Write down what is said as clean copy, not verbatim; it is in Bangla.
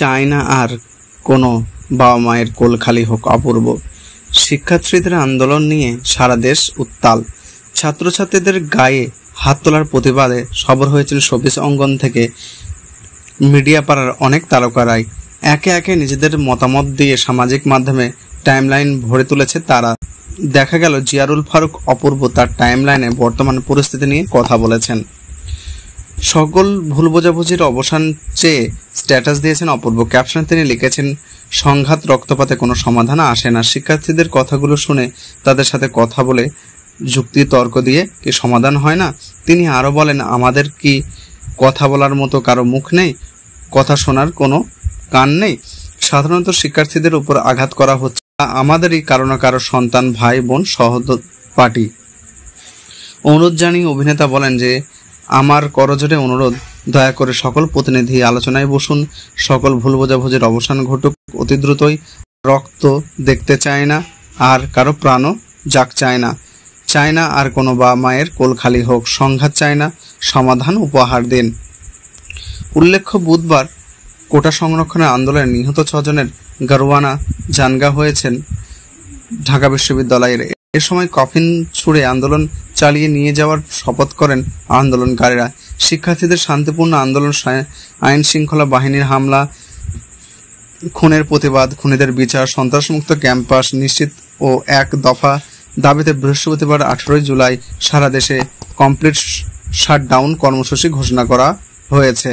চায় না আর কোনো বাবা মায়ের কোল খালি হোক অপূর্ব। শিক্ষার্থীদের আন্দোলন নিয়ে সারা দেশ উত্তাল। ছাত্রছাত্রীদের গায়ে হাত তোলার প্রতিবাদে সরব হয়েছিল শোবিজ অঙ্গন থেকে মিডিয়া পাড়ার অনেক তারকারাই। একে একে নিজেদের মতামত দিয়ে সামাজিক মাধ্যমে টাইমলাইন ভরে তুলেছে তারা। দেখা গেল জিয়ারুল ফারুক অপূর্ব তার টাইমলাইনে বর্তমান পরিস্থিতি নিয়ে কথা বলেছেন। সকল ভুল বোঝাবুঝির অবসান চেয়ে স্ট্যাটাস দিয়েছেন অপূর্ব। ক্যাপশনে তিনি লিখেছেন, সংঘাত রক্তপাতে কোনো সমাধান আসে না। শিক্ষার্থীদের কথাগুলো শুনে তাদের সাথে কথা বলে যুক্তি তর্ক দিয়ে কি সমাধান হয় না? তিনি আরও বলেন, আমাদের কি কথা বলার মতো কারো মুখ নেই? কথা শোনার কোনো কান নেই? সাধারণত শিক্ষার্থীদের উপর আঘাত করা হচ্ছে, আমাদেরই কারো না কারো সন্তান, ভাই বোন, সহপাঠী। অনুরোধ জানিয়ে অভিনেতা বলেন যে, আমার করজোড়ে অনুরোধ, দয়া করে সকল প্রতিনিধি আলোচনায় বসুন। সকল ভুল বোঝাবুঝির অবসান ঘটুক অতি দ্রুতই। রক্ত দেখতে চায় না, আর কারো প্রাণও যাক চায় না। চায় না আর কোনো বাবা মায়ের কোল খালি হোক। সংঘাত চায় না, সমাধান উপহার দিন। উল্লেখ্য, বুধবার কোটা সংরক্ষণের আন্দোলনে নিহত 6 জনের গারওয়ানা জানগা হয়েছেন ঢাকা বিশ্ববিদ্যালয়ের। এ সময় কফিন ছুঁড়ে আন্দোলন চালিয়ে নিয়ে যাওয়ার শপথ করেন আন্দোলনকারীরা। শিক্ষার্থীদের শান্তিপূর্ণ আন্দোলন, আইন শৃঙ্খলা বাহিনীর হামলা, খুনের প্রতিবাদ, খুনিদের বিচার, সন্ত্রাসমুক্ত ক্যাম্পাস নিশ্চিত ও এক দফা দাবিতে বৃহস্পতিবার 18 জুলাই সারা দেশে কমপ্লিট শাটডাউন কর্মসূচি ঘোষণা করা হয়েছে।